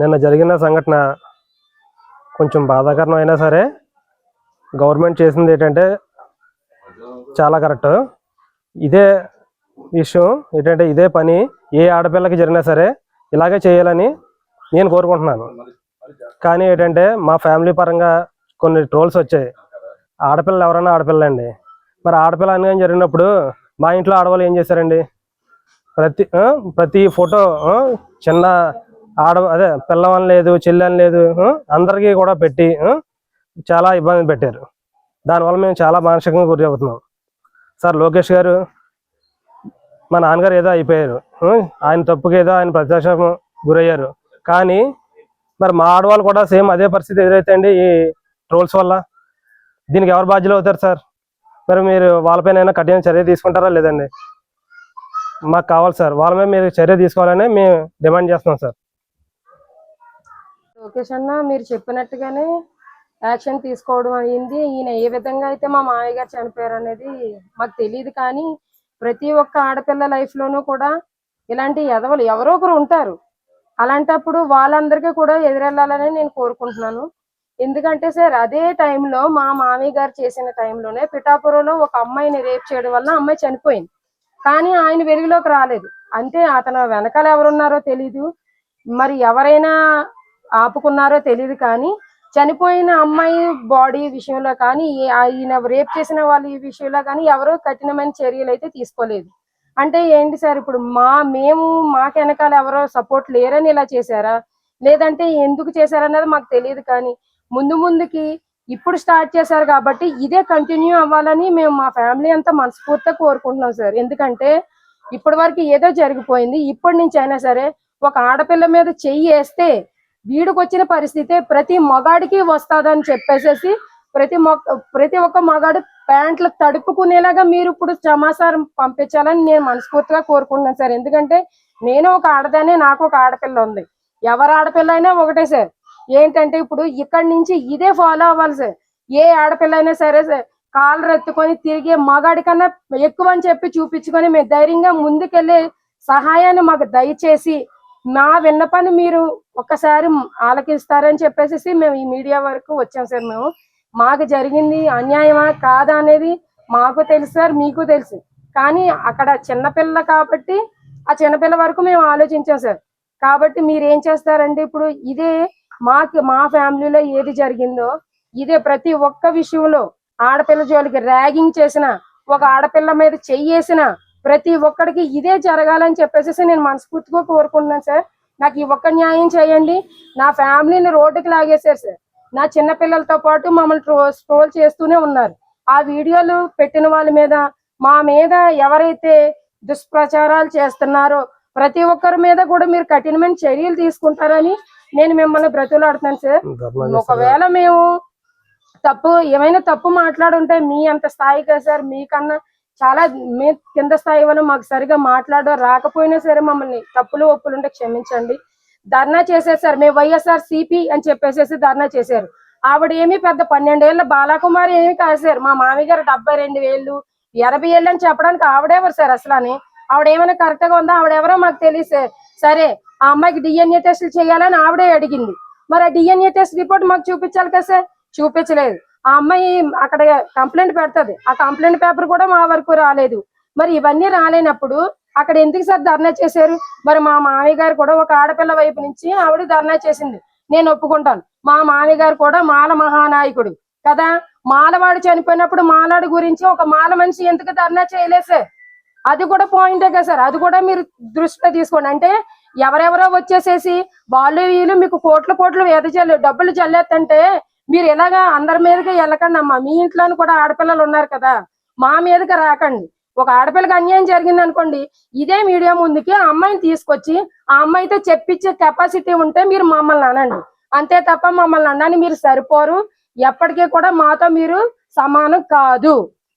నిన్న జరిగిన సంఘటన కొంచెం బాధాకరం అయినా సరే గవర్నమెంట్ చేసింది ఏంటంటే చాలా కరెక్ట్. ఇదే విషయం ఏంటంటే ఇదే పని ఏ ఆడపిల్లకి జరిగినా సరే ఇలాగే చేయాలని నేను కోరుకుంటున్నాను. కానీ ఏంటంటే మా ఫ్యామిలీ పరంగా కొన్ని ట్రోల్స్ వచ్చాయి. ఆడపిల్లలు ఎవరైనా ఆడపిల్లండి, మరి ఆడపిల్ల అన్యాయం జరిగినప్పుడు మా ఇంట్లో ఆడవాళ్ళు ఏం చేశారండి? ప్రతి ఫోటో చిన్న అదే పిల్లవని లేదు చెల్లెని లేదు అందరికీ కూడా పెట్టి చాలా ఇబ్బంది పెట్టారు. దానివల్ల మేము చాలా మానసికంగా గురి అవుతున్నాం. సార్ లోకేష్ గారు మా నాన్నగారు ఏదో అయిపోయారు, ఆయన తప్పుకి ఏదో ఆయన ప్రత్యక్షం గురయ్యారు. కానీ మరి మా ఆడవాళ్ళు కూడా సేమ్ అదే పరిస్థితి ఎదురైతే అండి ఈ ట్రోల్స్ వల్ల దీనికి ఎవరు బాధ్యులు అవుతారు సార్? మరి మీరు వాళ్ళపైన కఠిన చర్య తీసుకుంటారా లేదండి? మాకు కావాలి సార్, వాళ్ళ మీద మీరు చర్య తీసుకోవాలని మేము డిమాండ్ చేస్తున్నాం సార్. లోకేష్ అన్న మీరు చెప్పినట్టుగానే యాక్షన్ తీసుకోవడం అయింది. ఈయన ఏ విధంగా అయితే మా మామయ్య గారు చనిపోయారు అనేది మాకు తెలియదు. కానీ ప్రతి ఒక్క ఆడపిల్ల లైఫ్లోనూ కూడా ఇలాంటి ఎదవలు ఎవరో ఒకరు ఉంటారు. అలాంటప్పుడు వాళ్ళందరికీ కూడా ఎదురెళ్ళాలని నేను కోరుకుంటున్నాను. ఎందుకంటే సార్ అదే టైంలో మా మామయ్య గారు చేసిన టైంలోనే పిఠాపురంలో ఒక అమ్మాయిని రేప్ చేయడం వల్ల అమ్మాయి చనిపోయింది. కానీ ఆయన వెలుగులోకి రాలేదు. అంటే అతను వెనకాల ఎవరున్నారో తెలీదు, మరి ఎవరైనా ఆపుకున్నారో తెలియదు. కానీ చనిపోయిన అమ్మాయి బాడీ విషయంలో కానీ ఆయన రేప్ చేసిన వాళ్ళ ఈ విషయంలో కానీ ఎవరో కఠినమైన చర్యలు అయితే తీసుకోలేదు. అంటే ఏంటి సార్, ఇప్పుడు మాకు వెనకాల ఎవరో సపోర్ట్ లేరని ఇలా చేశారా, లేదంటే ఎందుకు చేశారన్నది మాకు తెలియదు. కానీ ముందుకి ఇప్పుడు స్టార్ట్ చేశారు కాబట్టి ఇదే కంటిన్యూ అవ్వాలని మేము మా ఫ్యామిలీ అంతా మనస్ఫూర్తిగా కోరుకుంటున్నాం సార్. ఎందుకంటే ఇప్పటి వరకు ఏదో జరిగిపోయింది, ఇప్పటి నుంచి అయినా సరే ఒక ఆడపిల్ల మీద చెయ్యి వేస్తే వీడికి వచ్చిన పరిస్థితి ప్రతి మగాడికి వస్తుందని చెప్పేసేసి ప్రతి ఒక్క మగాడు ప్యాంట్లు తడుపుకునేలాగా మీరు ఇప్పుడు సమాచారం పంపించాలని నేను మనస్ఫూర్తిగా కోరుకుంటున్నాను సార్. ఎందుకంటే నేను ఒక ఆడదానే, నాకు ఒక ఆడపిల్ల ఉంది. ఎవరు ఆడపిల్ల అయినా ఒకటే సార్. ఏంటంటే ఇప్పుడు ఇక్కడి నుంచి ఇదే ఫాలో అవ్వాలి సార్. ఏ ఆడపిల్ల అయినా సరే సార్ కాళ్ళు ఎత్తుకొని తిరిగే మగాడి కన్నా ఎక్కువ అని చెప్పి చూపించుకొని మేము ధైర్యంగా ముందుకెళ్ళే సహాయాన్ని మాకు దయచేసి మా విన్నపాన్ని మీరు ఒక్కసారి ఆలకిస్తారని చెప్పేసి మేము ఈ మీడియా వరకు వచ్చాం సార్. మాకు జరిగింది అన్యాయమా కాదా అనేది మాకు తెలుసు సార్, మీకు తెలుసు. కానీ అక్కడ చిన్నపిల్ల కాబట్టి ఆ చిన్నపిల్ల వరకు మేము ఆలోచించాం సార్. కాబట్టి మీరు ఏం చేస్తారంటే ఇప్పుడు ఇదే మా ఫ్యామిలీలో ఏది జరిగిందో ఇదే ప్రతి ఒక్క విషయంలో ఆడపిల్ల జోలికి ర్యాగింగ్ చేసిన, ఒక ఆడపిల్ల మీద చెయ్యేసిన ప్రతి ఒక్కడికి ఇదే జరగాలని చెప్పేసి నేను మనస్ఫూర్తిగా కోరుకుంటున్నాను సార్. నాకు ఈ ఒక్క న్యాయం చేయండి. నా ఫ్యామిలీని రోడ్డుకి లాగేశారు సార్. నా చిన్నపిల్లలతో పాటు మమ్మల్ని ట్రోల్ చేస్తూనే ఉన్నారు. ఆ వీడియోలు పెట్టిన వాళ్ళ మీద, మా మీద ఎవరైతే దుష్ప్రచారాలు చేస్తున్నారో ప్రతి ఒక్కరి మీద కూడా మీరు కఠినమైన చర్యలు తీసుకుంటారని నేను మిమ్మల్ని బ్రతులాడుతున్నాను సార్. ఒకవేళ మేము ఏమైనా తప్పు మాట్లాడుంటే మీ అంత స్థాయిగా సార్, మీకన్నా చాలా మీ కింద స్థాయి వల్ల మాకు సరిగా రాకపోయినా సరే మమ్మల్ని తప్పులు ఒప్పులుంటే క్షమించండి. ధర్నా చేశారు సార్. మేము వైఎస్ఆర్ సిపి అని చెప్పేసి ధర్నా చేశారు. ఆవిడ ఏమి పెద్ద 12 ఏళ్ళ బాలకుమారి ఏమి కాదు సార్. మా మామయ్య గారు 72 ఏళ్ళు 80 ఏళ్ళు అని చెప్పడానికి ఆవిడెవరు సార్ అసలు అని? ఆవిడ ఏమైనా కరెక్ట్ గా ఉందా? ఆవిడెవరో మాకు తెలియదు సార్. సరే ఆ అమ్మాయికి డిఎన్ఏ టెస్టులు చేయాలని ఆవిడే అడిగింది. మరి ఆ డిఎన్ఏ టెస్ట్ రిపోర్ట్ మాకు చూపించాలి కదా సార్, చూపించలేదు. ఆ అమ్మాయి అక్కడ కంప్లైంట్ పెడుతుంది, ఆ కంప్లైంట్ పేపర్ కూడా మా వరకు రాలేదు. మరి ఇవన్నీ రాలేనప్పుడు అక్కడ ఎందుకు సార్ ధర్నా చేశారు? మరి మా మామయ్య గారు కూడా ఒక ఆడపిల్ల వైపు నుంచి ఆవిడ ధర్నా చేసింది, నేను ఒప్పుకుంటాను. మా మామయ్య గారు కూడా మాల మహానాయకుడు కదా. మాలవాడు చనిపోయినప్పుడు మాలాడు గురించి ఒక మాల మనిషి ఎందుకు ధర్నా చేయలేదు సార్? అది కూడా పాయింటే కదా సార్. అది కూడా మీరు దృష్టిలో తీసుకోండి. అంటే ఎవరెవరో వచ్చేసేసి వాళ్ళు వీళ్ళు మీకు కోట్లు డబ్బులు జల్లేస్తుంటే మీరు ఎలాగా అందరి మీదకి వెళ్ళకండి అమ్మా. మీ ఇంట్లోనూ కూడా ఆడపిల్లలు ఉన్నారు కదా, మా మీదకి రాకండి. ఒక ఆడపిల్లకి అన్యాయం జరిగింది అనుకోండి, ఇదే మీడియా ముందుకి ఆ అమ్మాయిని తీసుకొచ్చి ఆ అమ్మాయితో చెప్పించే కెపాసిటీ ఉంటే మీరు మమ్మల్ని అనండి. అంతే తప్ప మమ్మల్ని అనడానికి మీరు సరిపోరు. ఎప్పటికీ కూడా మాతో మీరు సమానం కాదు.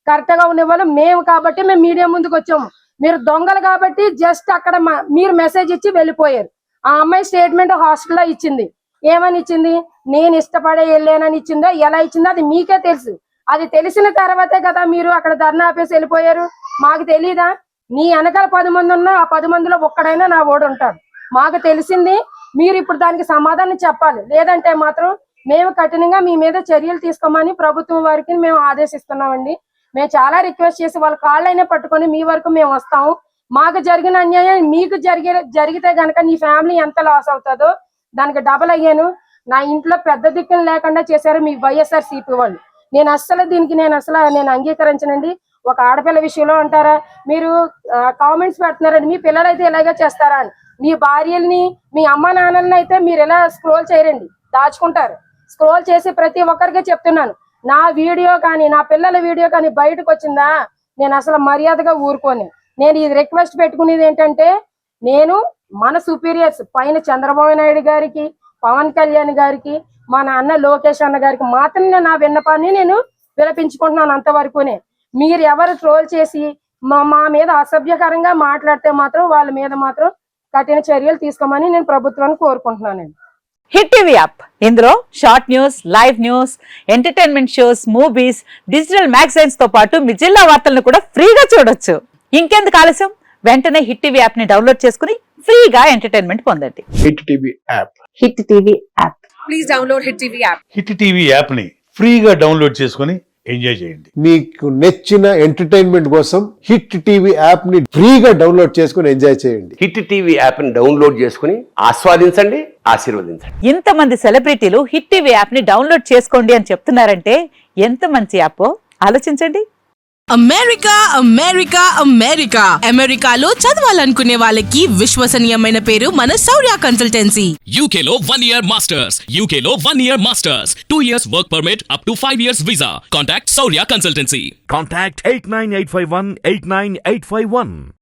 కరెక్ట్ గా ఉండేవాళ్ళు మేము కాబట్టి మేము మీడియా ముందుకు వచ్చాము. మీరు దొంగలు కాబట్టి జస్ట్ అక్కడ మీరు మెసేజ్ ఇచ్చి వెళ్ళిపోయారు. ఆ అమ్మాయి స్టేట్మెంట్ హాస్టల్లో ఇచ్చింది. ఏమని ఇచ్చింది? నేను ఇష్టపడే వెళ్ళానని ఇచ్చిందో, ఎలా ఇచ్చిందో అది మీకే తెలుసు. అది తెలిసిన తర్వాతే కదా మీరు అక్కడ ధర్నా ఆపేసి వెళ్ళిపోయారు. మాకు తెలీదా? నీ వెనకాల 10 మంది ఉన్నా ఆ 10 మందిలో ఒక్కడైనా నా ఓడు ఉంటాడు. మాకు తెలిసింది మీరు ఇప్పుడు దానికి సమాధానం చెప్పాలి. లేదంటే మాత్రం మేము కఠినంగా మీ మీద చర్యలు తీసుకోమని ప్రభుత్వం వారికి మేము ఆదేశిస్తున్నామండి. మేము చాలా రిక్వెస్ట్ చేసి వాళ్ళ కాళ్ళైనా పట్టుకొని మీ వరకు మేము వస్తాము. మాకు జరిగిన అన్యాయం మీకు జరిగితే గనక నీ ఫ్యామిలీ ఎంత లాస్ అవుతుందో దానికి డబల్ అయ్యాను. నా ఇంట్లో పెద్ద దిక్కులు లేకుండా చేశారు మీ వైఎస్ఆర్సీపీ వాళ్ళు. నేను నేను అంగీకరించనండి. ఒక ఆడపిల్ల విషయంలో అంటారా మీరు కామెంట్స్ పెడుతున్నారండి, మీ పిల్లలు అయితే ఇలాగే చేస్తారా అని. మీ భార్యల్ని మీ అమ్మ నాన్నల్ని అయితే మీరు ఇలా స్క్రోల్ చేయరండి, దాచుకుంటారు. స్క్రోల్ చేసి ప్రతి ఒక్కరికి చెప్తున్నాను, నా వీడియో కానీ నా పిల్లల వీడియో కానీ బయటకు వచ్చిందా నేను అసలు మర్యాదగా ఊరుకోని. నేను ఇది రిక్వెస్ట్ పెట్టుకునేది ఏంటంటే, నేను మన సుపీరియర్స్ పైన చంద్రబాబు నాయుడు గారికి, పవన్ కళ్యాణ్ గారికి, మన అన్న లోకేష్ అన్న గారికి మాత్రమే నా విన్నపాన్ని నేను విలపించుకుంటున్నాను. అంతవరకునే మీరు ఎవరు ట్రోల్ చేసి మా మీద అసభ్యకరంగా మాట్లాడితే మాత్రం వాళ్ళ మీద మాత్రం కఠిన చర్యలు తీసుకోమని నేను ప్రభుత్వాన్ని కోరుకుంటున్నానండి. హిట్ టీవీ యాప్, ఇందులో short news, live news, entertainment shows, movies, digital magazines తో పాటు మీ జిల్లా వార్తలను కూడా ఫ్రీగా చూడొచ్చు. ఇంకెందుకు ఆలస్యం, వెంటనే హిట్ టీవీ యాప్ ని డౌన్లోడ్ చేసుకుని ఫ్రీగా ఎంటర్టైన్మెంట్ పొందండి. Hit TV app. Hit TV app. Please download hit TV app. Hit TV app ని ఫ్రీగా డౌన్లోడ్ చేసుకొని ఎంజాయ్ చేయండి. మీకు నచ్చిన ఎంటర్టైన్మెంట్ కోసం హిట్ టీవీ యాప్ ని ఫ్రీగా డౌన్లోడ్ చేసుకుని ఎంజాయ్ చేయండి. హిట్ టీవీ యాప్ ని డౌన్లోడ్ చేసుకుని ఆస్వాదించండి, ఆశీర్వదించండి. ఇంతమంది సెలబ్రిటీలు హిట్ టీవీ యాప్ ని డౌన్లోడ్ చేసుకోండి అని చెప్తున్నారంటే ఎంత మంచి యాప్ ఆలోచించండి. అమెరికా అమెరికా అమెరికా అమెరికాలో చదవాలనుకునే వాళ్ళకి విశ్వసనీయమైన పేరు మన శౌర్య కన్సల్టెన్సీ. UK లో 1 year masters. UK లో 1 year masters. 2 years work permit up to 5 years visa. Contact Saurya Consultancy. Contact 89851 89851.